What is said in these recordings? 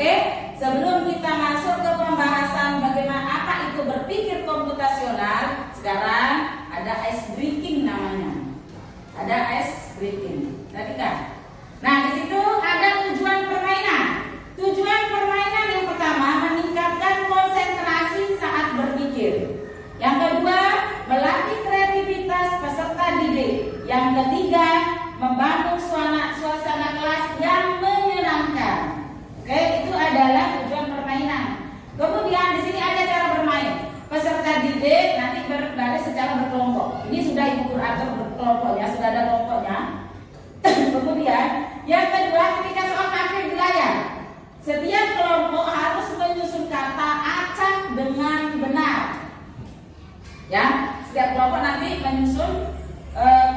Oke, sebelum kita masuk ke pembahasan bagaimana apa itu berpikir komputasional, sekarang ada ice breaking namanya. Ada ice breaking. Perhatikan. Nah, di situ ada tujuan permainan. Tujuan permainan yang pertama meningkatkan konsentrasi saat berpikir. Yang kedua, melatih kreativitas peserta didik. Yang ketiga, membangun suasana kelas yang menyenangkan. Oke, itu adalah tujuan permainan. Kemudian di sini ada cara bermain. Peserta didik nanti berbaris secara berkelompok. Ini sudah Ibu Guru atur berkelompoknya, sudah ada kelompoknya. Kemudian yang kedua, ketika soal tampil di layar, setiap kelompok harus menyusun kata acak dengan benar. Ya, setiap kelompok nanti menyusun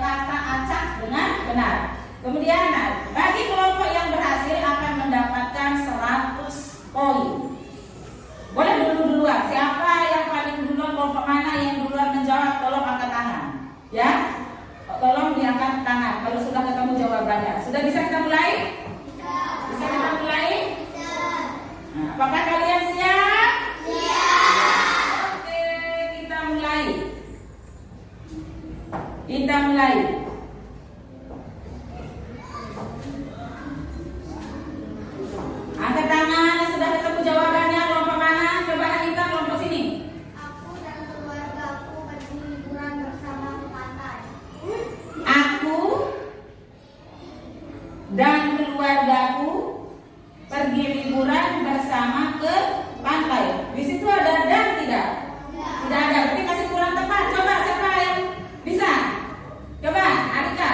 kata acak dengan benar. Kemudian bagi kelompok yang berhasil akan mendapatkan 100 poin. Boleh duluan. Siapa yang paling duluan, kelompok mana yang duluan menjawab, tolong angkat tangan. Ya, tolong diangkat tangan kalau sudah ketemu jawabannya. Sudah bisa kita mulai? Bisa kita mulai? Nah, apakah kalian siap? Oke, kita mulai. Angkat tangan yang sudah ketemu jawabannya. Kelompok mana? Coba kita kelompok sini. Aku dan keluargaku pergi liburan bersama ke pantai. Aku dan keluargaku pergi liburan bersama ke pantai. Di situ ada dan tidak? Tidak ada. Berarti masih kurang tepat. Coba siapa yang bisa? Coba, Arika.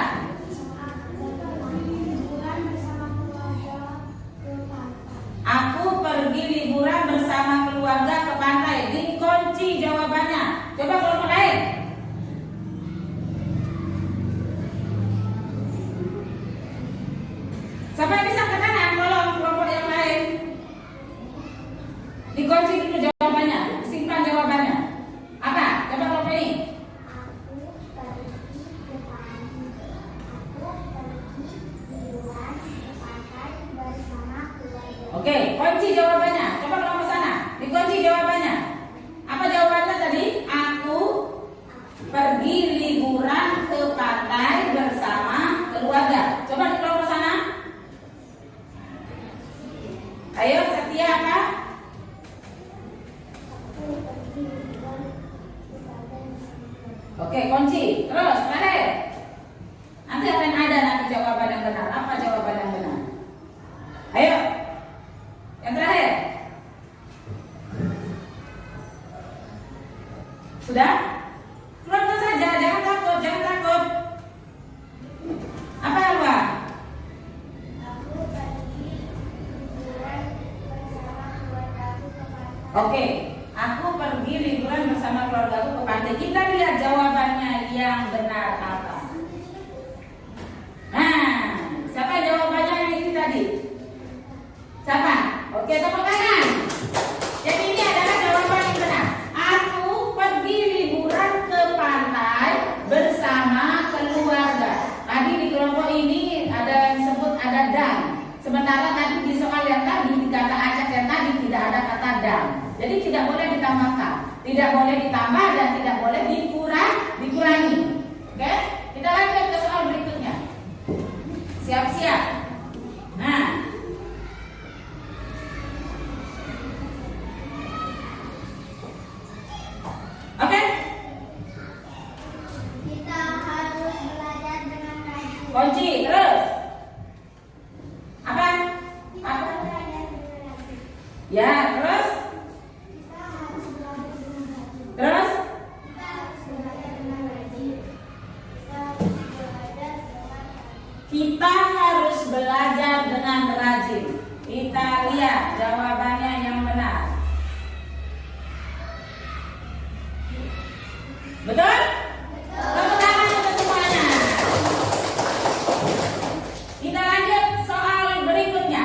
Aku pergi liburan bersama keluarga ke pantai. Dikunci jawabannya. Coba kelompok lain. Siapa yang bisa ke kanan? Tolong kelompok yang lain. Dikunci dulu jawabannya. Simpan jawabannya. Apa? Coba kelompok ini. Oke, kunci jawabannya. Coba kelompok sana. Dikunci jawabannya. Apa jawabannya tadi? Aku pergi liburan ke pantai bersama keluarga. Coba di kelompok sana. Ayo, Setia apa? Oke, kunci. Terus, terakhir. Nanti akan ada nanti jawaban yang benar. Apa jawaban yang benar? Ayo. Yang terakhir. Sudah? Keluarkan saja, jangan takut, jangan takut. Apa apa? Aku pergi liburan bersama keluargaku ke pantai. Oke, aku pergi liburan bersama keluargaku ke pantai. Kita lihat jawabannya yang benar apa. Nah, siapa jawabannya yang itu tadi? Siapa? Oke, tepuk tangan. Jadi ini adalah jawaban yang benar. Aku pergi liburan ke pantai bersama keluarga. Tadi di kelompok ini ada yang disebut ada dan. Sementara tadi di soal yang tadi di kata acak yang tadi tidak ada kata dan. Jadi tidak boleh ditambahkan, tidak boleh ditambah dan tidak boleh dikurangi. Oke? Kita lanjut ke soal berikutnya. Siap-siap. Nah, oke? Kita harus belajar dengan rajin. Kunci, terus. Apa? Kita harus belajar dengan rajin. Ya, terus. Kita harus belajar dengan rajin. Terus. Kita harus belajar dengan rajin. Kita harus belajar dengan rajin. Kita harus belajar dengan rajin. Kita lihat jawabannya yang benar. Betul? Tepuk tangan untuk semuanya. Kita lanjut soal berikutnya.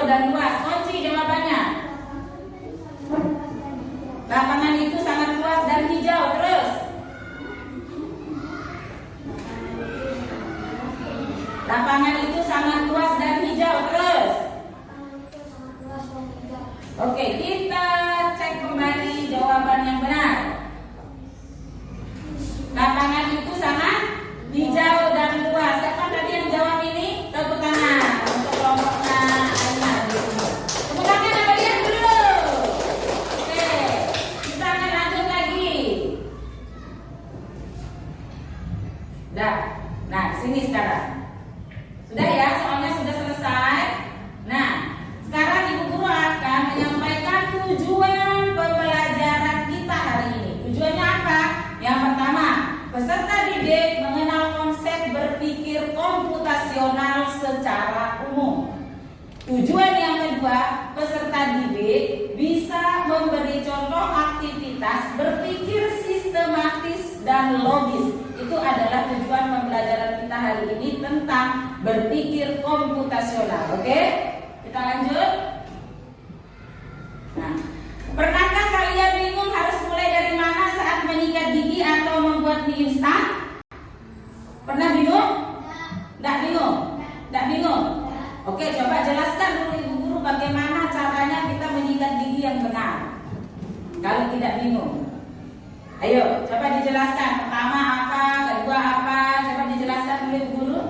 hijau dan luas. Kunci jawabannya. Lapangan itu sangat luas dan hijau. Terus. Lapangan itu sangat luas dan hijau. Terus. Oke, kita cek kembali jawaban yang benar. Lapangan itu sangat hijau dan luas. Siapa tadi yang jawab ini? Tepuk tangan untuk kelompoknya Aina. Tepuk tangan apa dia dulu? Oke, kita akan lanjut lagi. Dah. Nah, sini sekarang. Sudah ya, soalnya sudah selesai. Nah, sekarang Ibu Guru akan menyampaikan tujuan pembelajaran kita hari ini. Tujuannya apa? Yang pertama, peserta didik mengenal konsep berpikir komputasional secara umum. Tujuan yang kedua, peserta didik bisa memberi contoh aktivitas berpikir sistematis dan logis. Itu adalah tujuan pembelajaran kita hari ini tentang berpikir komputasional. Oke? Kita lanjut. Nah, pernahkah kalian bingung harus mulai dari mana saat menyikat gigi atau membuat mie instan? Pernah bingung? Nggak bingung? Nggak bingung? Oke, coba jelaskan dulu Ibu Guru bagaimana caranya kita menyikat gigi yang benar. Kalau tidak bingung, ayo coba dijelaskan. Pertama apa? Kedua apa? Coba dijelaskan dulu Ibu Guru.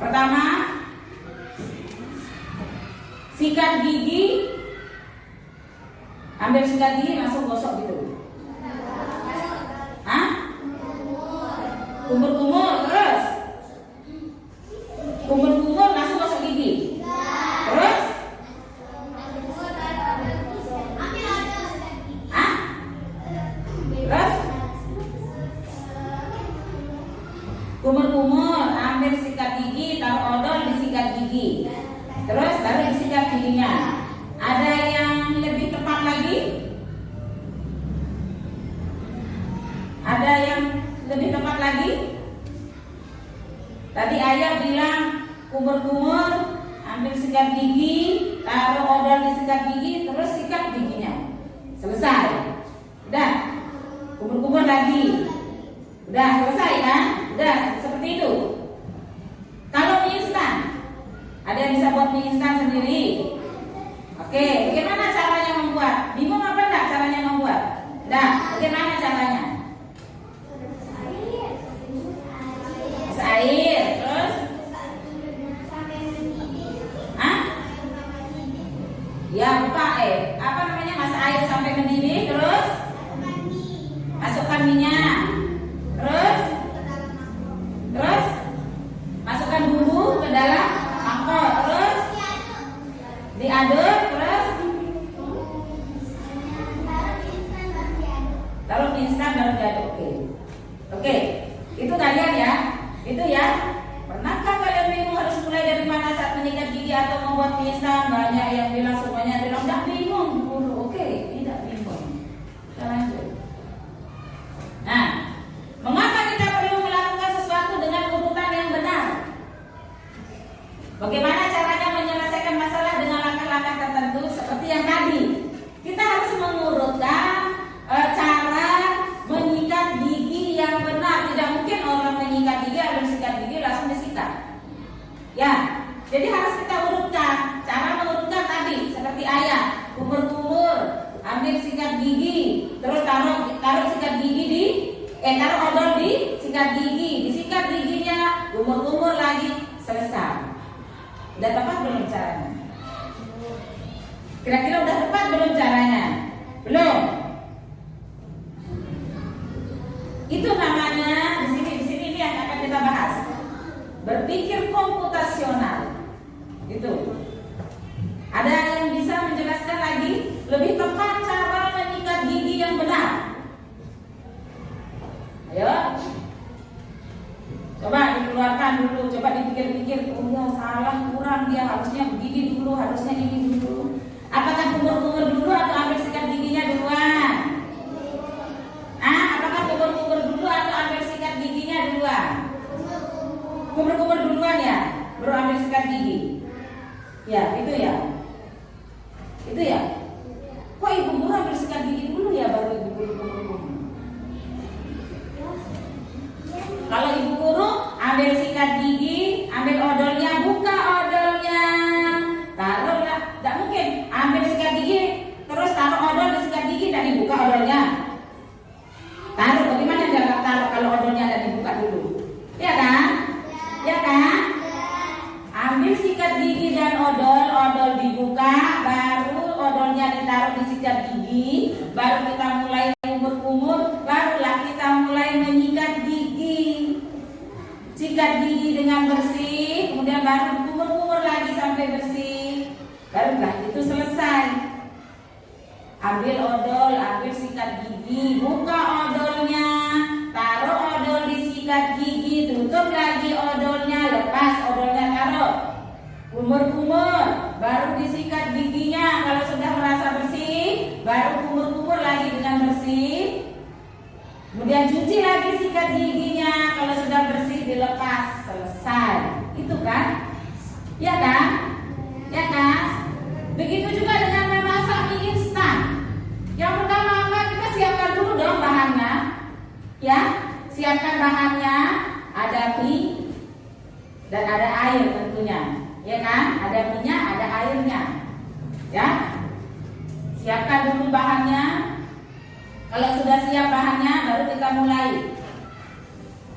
Pertama, sikat gigi. Ambil sikat gigi langsung gosok gitu. Hah? Kumur-kumur terus. Kumur-kumur langsung gosok gigi. Terus? Hah? Terus? Kumur-kumur, ambil sikat gigi, taruh odol di sikat gigi. Terus baru disikat giginya. Ada yang lebih tepat lagi? Ada yang lebih tepat lagi? Tadi ayah bilang kumur-kumur, ambil sikat gigi, taruh odol di sikat gigi, terus sikat giginya. Selesai. Udah. Kumur-kumur lagi. Udah selesai kan? Udah seperti itu. Kalau mie instan, ada yang bisa buat mie instan sendiri? Oke, bagaimana caranya membuat? Bingung apa enggak caranya membuat? Nah, bagaimana caranya? Masak air, terus? Hah? Ya, buka apa namanya? Masak air sampai mendidih, terus? Masukkan minyak. Terus? Terus? Masukkan bumbu ke dalam mangkok, terus? Diaduk, terus? Taruh mie instan baru diaduk. Oke. Itu kalian ya. Itu ya. Pernahkah kalian bingung harus mulai dari mana saat menyikat gigi atau membuat mie instan? Banyak yang bilang, semuanya bilang tidak bingung dulu. Oke, tidak bingung. Kita lanjut. Nah, mengapa kita perlu melakukan sesuatu dengan urutan yang benar? Bagaimana caranya menyelesaikan masalah dengan langkah-langkah tertentu seperti yang tadi? Kita harus mengurutkan cara menyikat gigi yang benar. Tidak mungkin orang menyikat gigi atau sikat gigi langsung disikat. Ya, jadi harus kita urutkan. Cara mengurutkan tadi seperti ayah, kumur-kumur, ambil sikat gigi, terus taruh sikat gigi di taruh odol di sikat gigi, disikat giginya, kumur-kumur lagi, selesai. Udah tepat belum caranya? Kira-kira udah tepat belum caranya? Belum. Itu namanya di sini ini yang akan kita bahas. Berpikir komputasional. Itu. Ada yang bisa menjelaskan lagi lebih tepat cara menyikat gigi yang benar? Ayo. Coba dikeluarkan dulu, coba dipikir-pikir. Oh ya salah, kurang dia, harusnya begini dulu, harusnya ini dulu. Apakah kumur-kumur dulu atau ambil sikat giginya duluan? Apakah kumur-kumur dulu atau ambil sikat giginya duluan? Kumur-kumur duluan ya, baru ambil sikat gigi. Ya, itu ya. Itu ya. Kok ibu guru ambil sikat gigi dulu ya baru ibu guru kumur-kumur? Kalau ibu guru ambil sikat gigi, ambil odolnya, buka odolnya, taruhlah. Tidak mungkin ambil sikat gigi terus taruh odol di sikat gigi dan dibuka odolnya. Taruh, bagaimana cara taruh kalau odolnya ada dibuka dulu? Ya kan? Ya kan? Ambil sikat gigi dan odol dibuka, baru odolnya ditaruh di sikat gigi, baru kita mulai kumur-kumur, barulah kita mulai menyikat gigi. Sikat gigi dengan bersih, kemudian baru kumur-kumur lagi sampai bersih. Barulah itu selesai. Ambil odol, ambil sikat gigi, buka odolnya, taruh odol di sikat gigi, tutup lagi odolnya, lepas odolnya, taruh. Kumur-kumur, baru disikat giginya. Kalau sudah merasa bersih, baru kumur-kumur lagi dengan bersih. Kemudian cuci lagi sikat giginya. Kalau sudah bersih, dilepas, selesai. Itu kan? Ya kan? Ya kan? Begitu juga dengan memasak mie instan. Yang pertama apa? Kita siapkan dulu dong bahannya. Ya, siapkan bahannya. Ada mie dan ada air tentunya. Ya kan? Ada minyak, ada airnya. Ya. Siapkan dulu bahannya. Kalau sudah siap bahannya, baru kita mulai.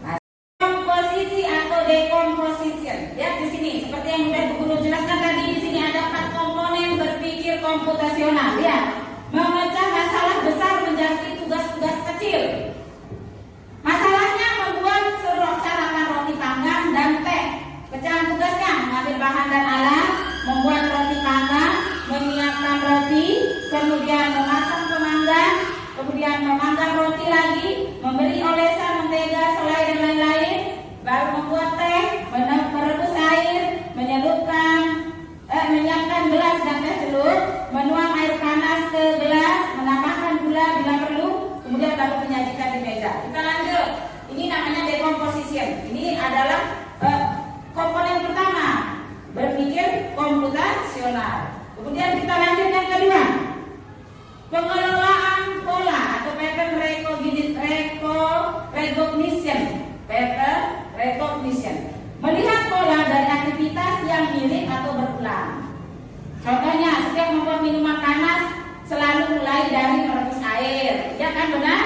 Nah, komposisi atau decomposition. Ya, di sini seperti yang sudah Bu Guru jelaskan tadi, di sini ada 4 komponen berpikir komputasional. Ya, memecah masalah besar menjadi tugas-tugas kecil. Masalahnya membuat sarapan roti panggang dan teh. Pecahan tugasnya mengambil bahan dan alat, membuat roti panggang, menyiapkan roti, kemudian memasang pemanggang, kemudian memanggang roti lagi, memberi olesan mentega, selai dan lain-lain, baru membuat teh, merebus air, menyiapkan gelas dan teh celup, menuang air panas ke gelas, menambahkan gula bila perlu, kemudian baru menyajikan di meja. Kita lanjut. Ini namanya decomposition. Ini adalah komponen pertama, berpikir komputasional. Kemudian kita lanjut yang kedua, pengelolaan pola atau pattern recognition. Melihat pola dari aktivitas yang mirip atau berulang. Contohnya, setiap membuat minuman panas selalu mulai dari merebus air. Ya kan, benar?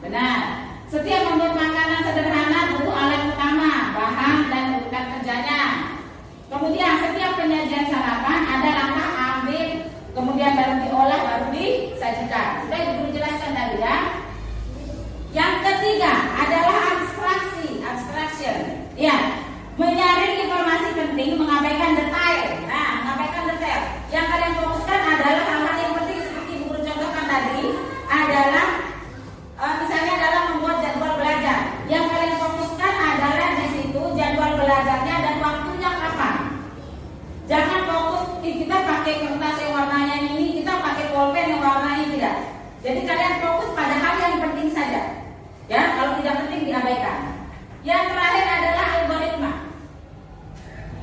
Benar. Setiap membuat makanan sederhana butuh alat utama, bahan dan urutan kerjanya. Kemudian setiap penyajian sarapan ada langkah ambil, kemudian baru diolah, baru disajikan. Sudah Ibu jelaskan tadi ya. Yang ketiga adalah abstraction. Ya, menyaring informasi penting, mengabaikan detail. Nah, mengabaikan detail. Yang kalian fokuskan adalah hal-hal yang penting seperti Ibu contohkan tadi adalah misalnya adalah membuat jadwal belajar. Yang kalian fokuskan adalah di situ jadwal belajarnya dan waktunya kapan. Jangan fokus kita pakai kertas yang warnanya ini, kita pakai pulpen yang warna ini, tidak. Jadi kalian fokus pada hal yang penting saja. Ya, kalau tidak penting diabaikan. Yang terakhir adalah algoritma.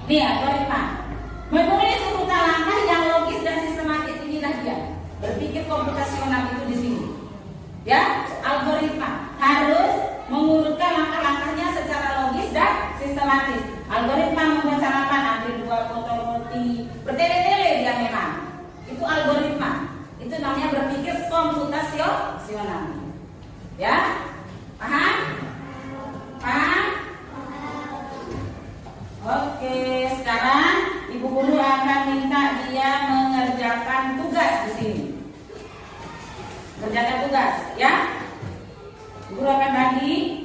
Nih, algoritma. Menulis urutan langkah yang logis dan sistematis, inilah dia. Berpikir komputasional itu di sini. Ya, algoritma harus mengurutkan langkah-langkahnya secara logis dan sistematis. Algoritma membuat sarapan, ambil 2 potong roti, bertele-tele dia memang. Itu algoritma. Itu namanya berpikir komputasional. Ya, paham? Paham? Oke, sekarang Ibu Guru akan minta dia mengerjakan tugas di sini. Kerjakan tugas, ya. Guru akan bagi.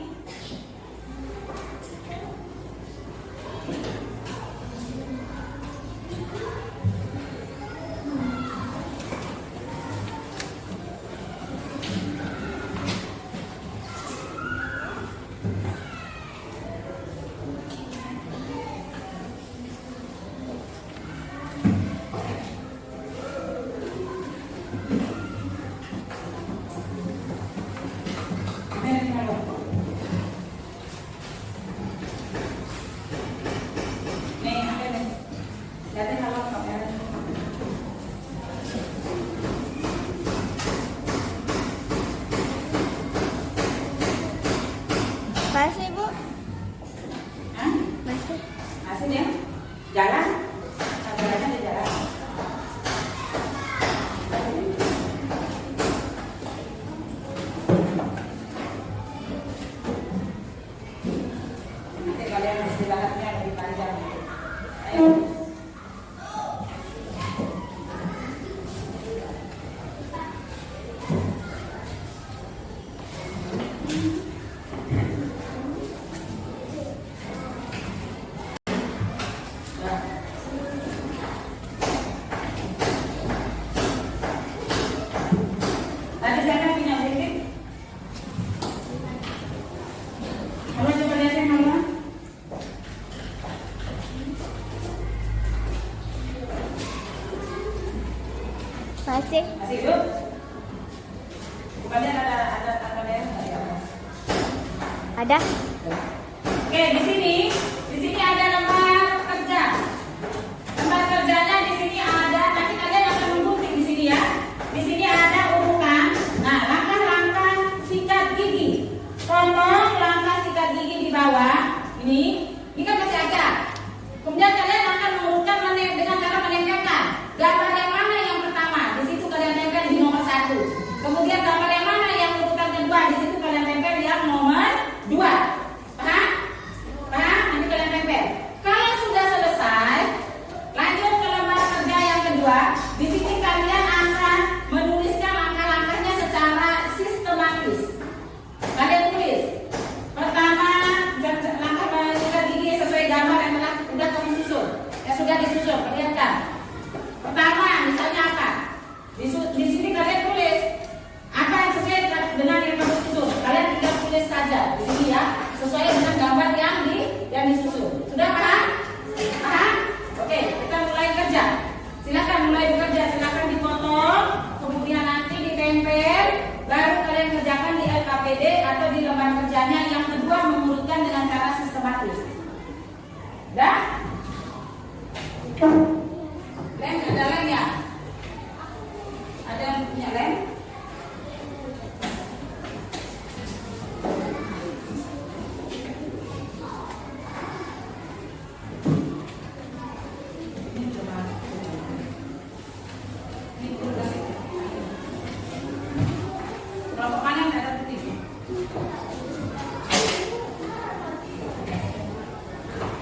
sini ya. Jalan. Jalannya di jalan. Nanti kalian istirahatnya lebih panjang. Ayo. Tadi siapa punya sedikit? Mama coba lihatin mama. Masih. Masih hidup? Bukannya ada yang dari atas. Ada. Oke, di sini ada lembar kerja. Lembar kerjanya di sini ada. Nanti kalian akan menggunting di sini ya. Di sini ada urutan. Nah, langkah-langkah sikat gigi. Tolong langkah sikat gigi di bawah. Ini kan masih ada. Kemudian kalian akan mengurutkan dengan cara menempelkan gambar yang mana yang pertama. Di situ kalian tempel di nomor 1. Kemudian gambar yang mana yang urutan kedua. Di situ kalian tempel yang nomor 2. Paham? Paham? Nanti kalian tempel. Kalau sudah selesai, lanjut ke lembar kerja yang kedua. Di sini kalian akan menuliskan langkah-langkahnya secara sistematis. Kalian tulis. Pertama, langkah menyikat gigi sesuai gambar yang sudah kamu susun. Yang sudah disusun, perlihatkan. Pertama, misalnya apa? Di sini kalian tulis apa yang sesuai dengan yang kamu susun. Kalian tinggal tulis saja di sini ya, sesuai dengan gambar yang disusun. Sudah paham? Paham? Oke, kita mulai kerja. Silakan mulai bekerja. Silakan dipotong, kemudian nanti ditempel. Baru kalian kerjakan di LKPD atau di lembar kerjanya. Yang kedua, mengurutkan dengan cara sistematis. Dah? Lem, ada lem ya? Ada yang punya lem? Ini cuma ini tugas. Kelompok mana yang ada putih?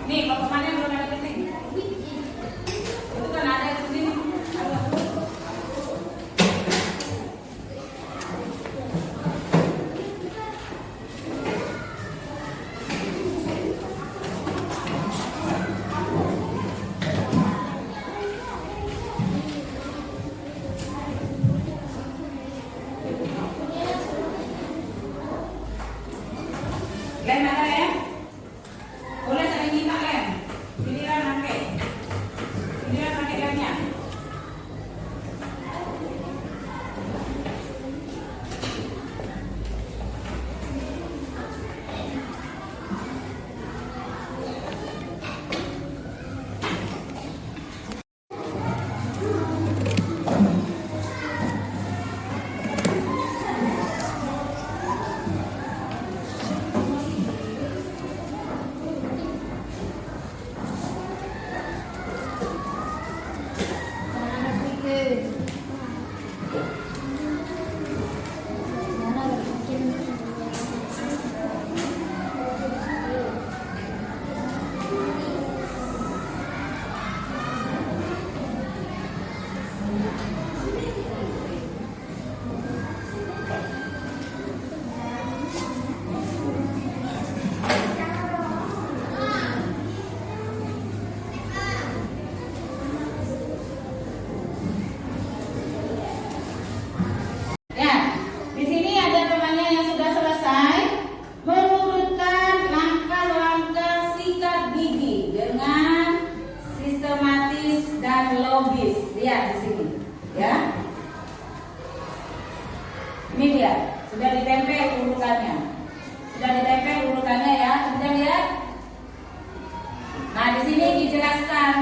Nih, kelompok mana yang belum ada putih? Itu kan ada yang putih. Lem ada lem? Boleh saya minta lem? Giliran pakai lemnya. Ini dia, sudah ditempel urutannya. Sudah ditempel urutannya ya. Kemudian lihat. Nah, di sini dijelaskan.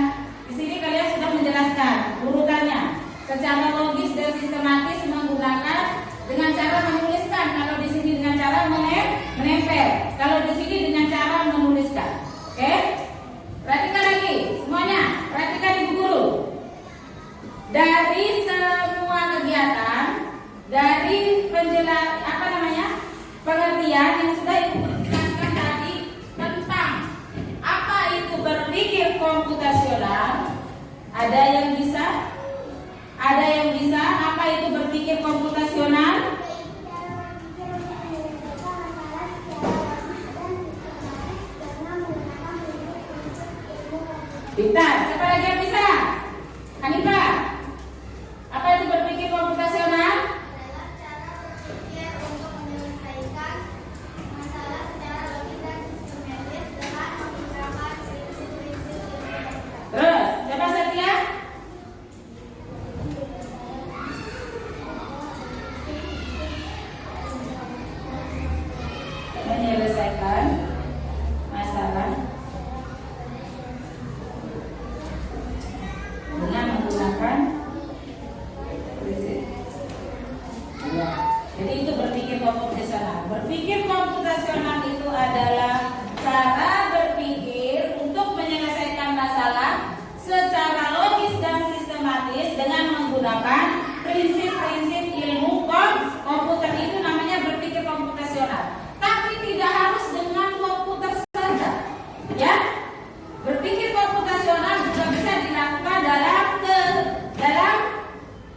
Di sini kalian sudah menjelaskan urutannya secara logis dan sistematis menggunakan dengan cara menuliskan. Kalau di sini dengan cara menempel. Kalau di sini dengan cara menuliskan. Oke? Berarti kalian komputasional. Ada yang bisa? Ada yang bisa? Apa itu berpikir komputasional? Pintar. Siapa lagi yang bisa? Hanifah. Apa itu berpikir komputasional? Adalah cara berpikir untuk menyelesaikan masalah secara logis dan sistematis dengan menerapkan prinsip-prinsip ilmu. Terus, siapa Satya? Menyelesaikan masalah dengan menggunakan prinsip. Ya. Jadi itu berpikir komputasional. Berpikir komputasional itu adalah cara berpikir untuk menyelesaikan masalah secara logis dan sistematis dengan menggunakan prinsip-prinsip ilmu komputer. Itu namanya berpikir komputasional. Tapi tidak harus dengan komputer saja. Ya. Berpikir komputasional juga bisa dilakukan dalam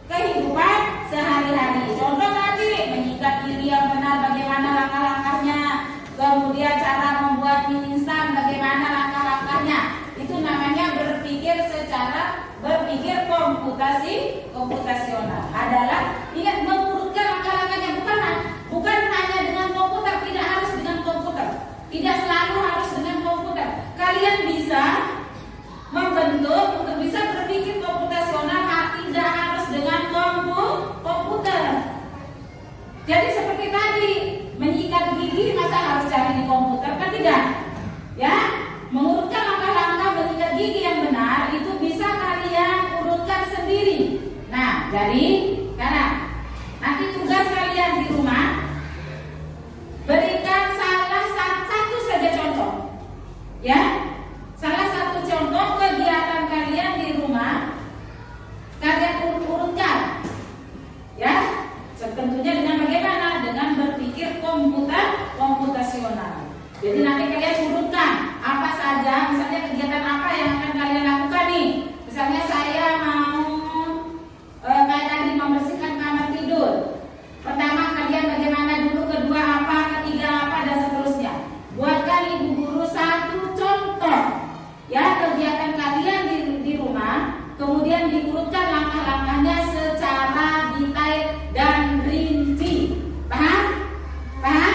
kehidupan sehari-hari. Contoh tadi, menyikat diri yang benar bagaimana langkah-langkahnya, kemudian cara membuat mie instan bagaimana langkah-langkahnya. Itu namanya berpikir komputasional. Adalah ingat mengurutkan langkah-langkahnya, bukan hanya dengan komputer, tidak harus dengan komputer. Tidak selalu harus dengan komputer. Kalian bisa membentuk untuk bisa berpikir komputasional, tidak harus dengan komputer. Jadi seperti tadi, menyikat gigi masa harus cari di komputer, kan tidak? Ya, mengurutkan langkah-langkah menyikat gigi yang benar itu bisa kalian urutkan sendiri. Nah, jadi karena nanti tugas kalian di rumah, berikan salah satu saja contoh. Ya, salah satu contoh kegiatan kalian di rumah, kalian urutkan. Ya, tentunya dengan bagaimana? Dengan berpikir komputasional. Jadi nanti kalian urutkan apa saja, misalnya kegiatan apa yang akan kalian lakukan nih. Misalnya saya mau kayak tadi membersihkan kamar tidur. Pertama kalian bagaimana dulu, kedua apa, ketiga apa, dan seterusnya. Buatkan ibu guru satu contoh ya kegiatan kalian di rumah, kemudian diurutkan langkah-langkahnya secara detail dan rinci. Paham? Paham?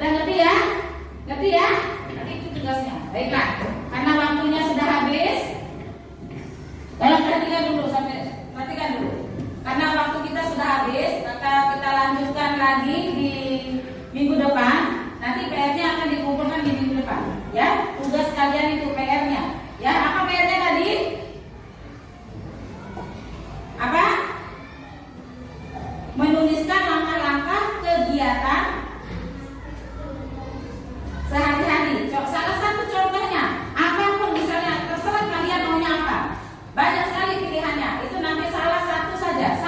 Udah ngerti ya? Ngerti ya? Nanti itu tugasnya. Baiklah, karena waktunya sudah habis. Perhatikan dulu karena waktu kita sudah habis, maka kita lanjutkan lagi di minggu depan. Nanti PR-nya akan dikumpulkan di minggu depan. Ya, tugas kalian itu PR-nya. Ya, apa PR-nya tadi? Apa? Menuliskan langkah-langkah kegiatan sehari-hari. Salah satu contohnya, apapun misalnya, terserah kalian maunya apa. Banyak sekali pilihannya. Itu nanti salah satu saja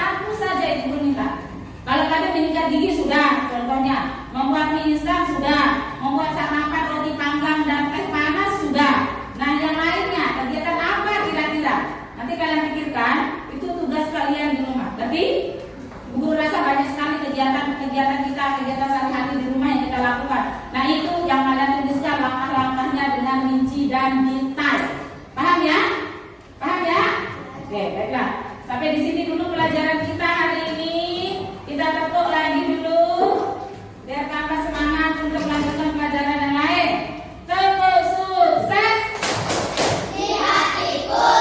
ibu minta. Kalau kalian menyikat gigi sudah, contohnya membuat mie instan sudah, membuat sarapan roti panggang dan teh panas sudah. Nah, yang lainnya kegiatan apa kira-kira? Nanti kalian pikirkan. Itu tugas kalian di rumah. Tapi guru rasa banyak sekali kegiatan kita, kegiatan sehari-hari di rumah yang kita lakukan. Nah, itu yang kalian tuliskan langkah-langkahnya dengan rinci dan detail. Paham ya? Paham ya? Oke, baiklah. Sampai di sini dulu pelajaran kita hari ini. Kita tepuk lagi dulu biar tambah semangat untuk melanjutkan pelajaran yang lain. Tepuk sukses. Di hatiku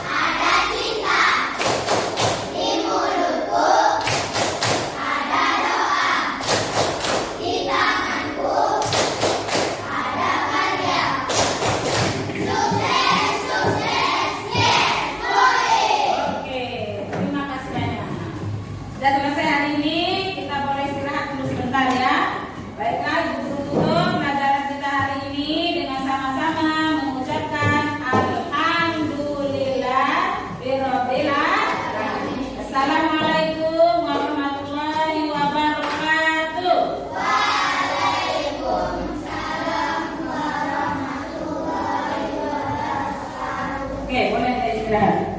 ada cinta, di mulutku ada doa, di tanganku ada karya. Oke, boleh kita istirahat.